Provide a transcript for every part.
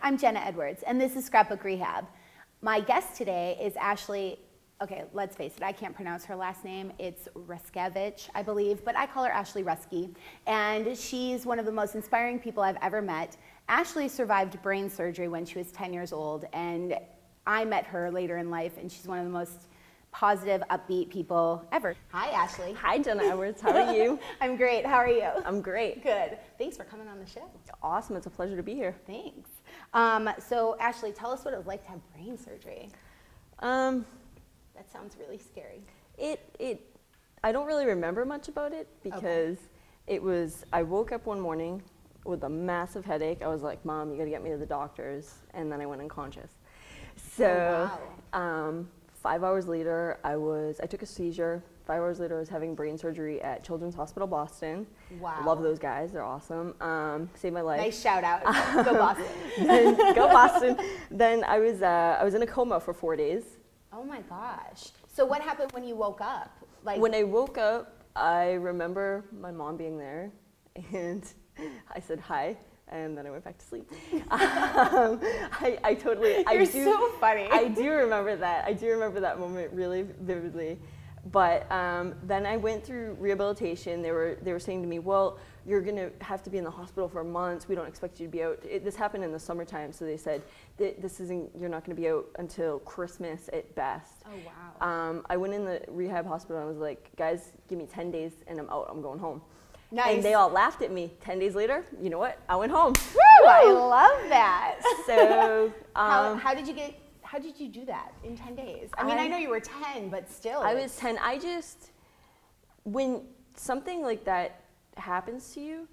I'm Jenna Edwards, and this is Scrapbook Rehab. My guest today is Ashley. Okay, let's face it, I can't pronounce her last name. It's Ruskiewicz, I believe, but I call her Ashley Rusky. And she's one of the most inspiring people I've ever met. Ashley survived brain surgery when she was 10 years old, and I met her later in life, and she's one of the most positive, upbeat people ever. Hi, Ashley. Hi, Jenna Edwards. How are you? I'm great. How are you? I'm great. Good. Thanks for coming on the show. Awesome. It's a pleasure to be here. Thanks. So, Ashley, tell us what it was like to have brain surgery. That sounds really scary. I don't really remember much about it because I woke up one morning with a massive headache. I was like, Mom, you gotta get me to the doctors. And then I went unconscious. So, 5 hours later, I took a seizure. 5 hours later, I was having brain surgery at Children's Hospital Boston. Wow. I love those guys. They're awesome. Saved my life. Nice shout out. Go Boston. Go Boston. Then I was in a coma for 4 days. Oh my gosh. So what happened when you woke up? Like, when I woke up, I remember my mom being there, and I said hi, and then I went back to sleep. You're so funny. I do remember that. I do remember that moment really vividly. But then I went through rehabilitation. They were saying to me, well, you're going to have to be in the hospital for months. We don't expect you to be out. This happened in the summertime, so they said, you're not going to be out until Christmas at best. Oh, wow. I went in the rehab hospital and I was like, guys, give me 10 days and I'm out. I'm going home. Nice. And they all laughed at me. 10 days later, you know what? I went home. Woo! I love that. So how did you do that in 10 days? I mean, I know you were 10, but still. I was 10. When something like that happens to you,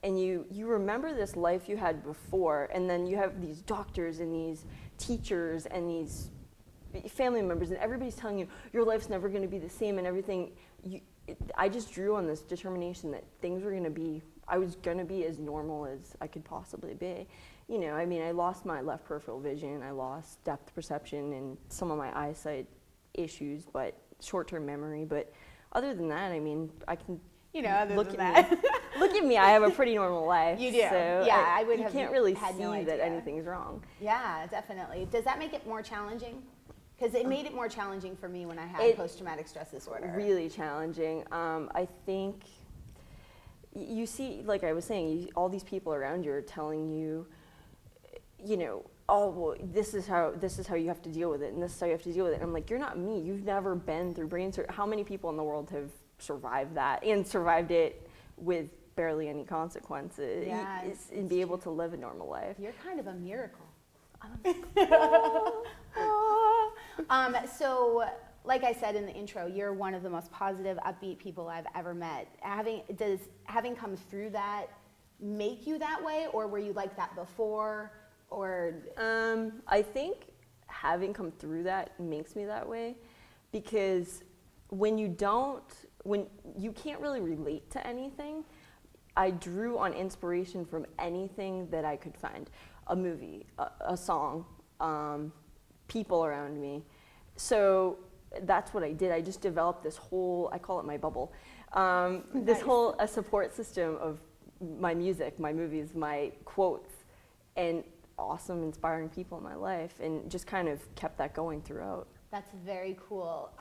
and you remember this life you had before, and then you have these doctors and these teachers and these family members, and everybody's telling you your life's never going to be the same and everything. I just drew on this determination that I was going to be as normal as I could possibly be. You know, I mean, I lost my left peripheral vision, I lost depth perception and some of my eyesight issues, but short-term memory. But other than that, I mean, I can look at me. I have a pretty normal life. You do. So yeah, you can't really see that anything's wrong. Yeah, definitely. Does that make it more challenging? Because it made it more challenging for me when I had post-traumatic stress disorder. Really challenging. I think you see, like I was saying, all these people around you are telling you, oh, well, this is how you have to deal with it, and this is how you have to deal with it. And I'm like, you're not me. You've never been through brain surgery. How many people in the world have survived that and survived it with barely any consequences? Yeah, and be able to live a normal life. You're kind of a miracle. So, like I said in the intro, you're one of the most positive, upbeat people I've ever met. Does having come through that make you that way, or were you like that before? Or I think having come through that makes me that way, because when you can't really relate to anything, I drew on inspiration from anything that I could find. A movie, a song, people around me. So that's what I did. I just developed this whole, I call it my bubble, this whole support system of my music, my movies, my quotes, and awesome, inspiring people in my life, and just kind of kept that going throughout. That's very cool.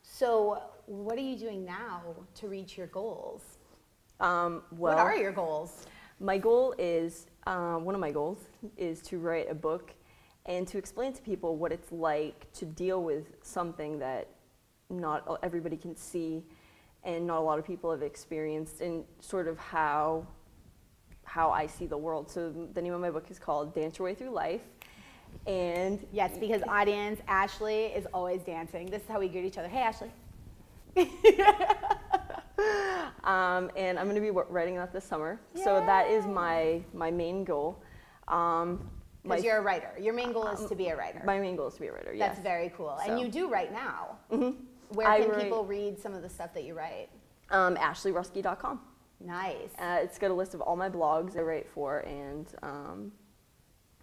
So what are you doing now to reach your goals? What are your goals? My goal is, one of my goals is to write a book and to explain to people what it's like to deal with something that not everybody can see and not a lot of people have experienced, and sort of how I see the world. So the name of my book is called Dance Your Way Through Life. And yes, because audience, Ashley is always dancing. This is how we greet each other. Hey, Ashley. And I'm going to be writing that this summer. Yay! So that is my main goal. Because you're a writer. Your main goal is to be a writer. My main goal is to be a writer, yes. That's very cool. So. And you do write now. Mm-hmm. Where can people read some of the stuff that you write? AshleyRusky.com. Nice. It's got a list of all my blogs I write for and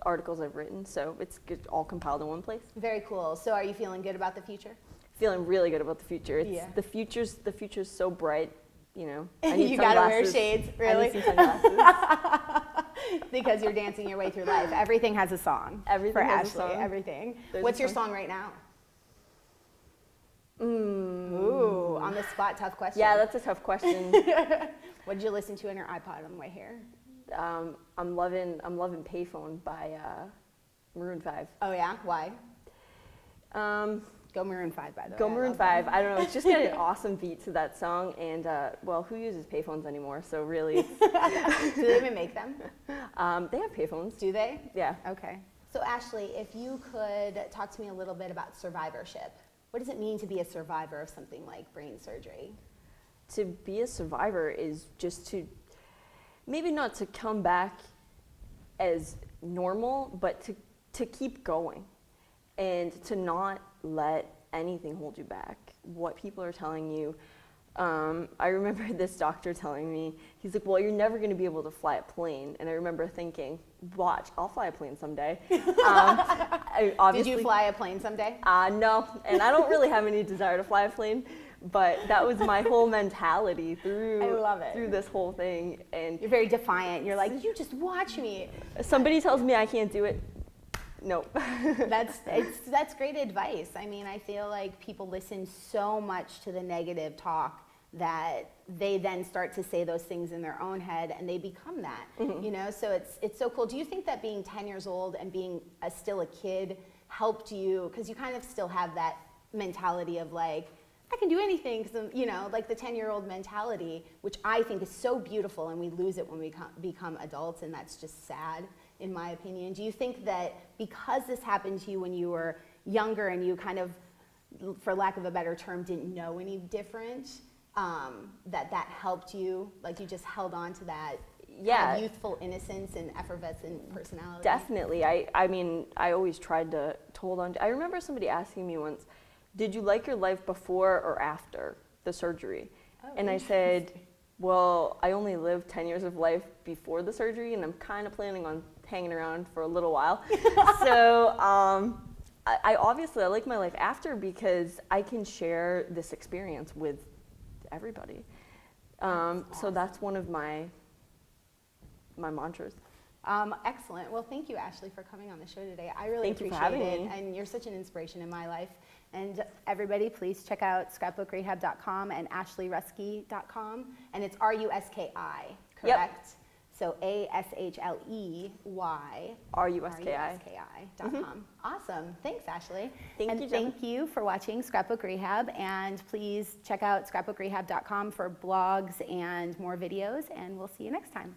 articles I've written, so it's all compiled in one place. Very cool. So are you feeling good about the future? Feeling really good about the future. The future's so bright, you know. I need you gotta wear shades, really. I need some sunglasses. Because you're dancing your way through life. Everything has a song. Everything for has a Ashley. song. Everything. There's What's a your song. song right now? Ooh, on the spot, tough question. Yeah, that's a tough question. What did you listen to on your iPod on the way here? I'm loving Payphone by Maroon 5. Oh yeah, why? Go Maroon 5, by the way. Go I Maroon love 5. them. I don't know. It's just got an awesome beat to that song, and well, who uses payphones anymore? So really, Do they even make them? they have payphones. Do they? Yeah. Okay. So Ashley, if you could talk to me a little bit about survivorship. What does it mean to be a survivor of something like brain surgery? To be a survivor is just to maybe not to come back as normal, but to keep going and to not let anything hold you back. What people are telling you. I remember this doctor telling me, he's like, well, you're never going to be able to fly a plane. And I remember thinking, watch, I'll fly a plane someday. Did you fly a plane someday? No, and I don't really have any desire to fly a plane, but that was my whole mentality through, I love it. through this whole thing. And You're very defiant. You're like, you just watch me. somebody tells me I can't do it, nope. That's great advice. I mean, I feel like people listen so much to the negative talk that they then start to say those things in their own head and they become that, you know? So it's so cool. Do you think that being 10 years old and being still a kid helped you, because you kind of still have that mentality of like, I can do anything, 'cause, you know, like the 10-year-old mentality, which I think is so beautiful, and we lose it when we become adults, and that's just sad, in my opinion. Do you think that because this happened to you when you were younger and you kind of, for lack of a better term, didn't know any different, that helped you? Like you just held on to that kind of youthful innocence and effervescent personality? Definitely. I mean, I always tried to hold on to, I remember somebody asking me once, did you like your life before or after the surgery? Oh, and I said, well, I only lived 10 years of life before the surgery, and I'm kind of planning on hanging around for a little while. So I obviously, I like my life after because I can share this experience with everybody. So that's one of my mantras. Excellent. Well, thank you, Ashley, for coming on the show today. I really Thank you for appreciate having it, me. and you're such an inspiration in my life. And everybody, please check out scrapbookrehab.com and ashleyruski.com, and it's Ruski, correct? Yep. So ASHLEY Ruski.com. Awesome. Thanks, Ashley. Thank and you, Jenna. thank you for watching Scrapbook Rehab, and please check out scrapbookrehab.com for blogs and more videos, and we'll see you next time.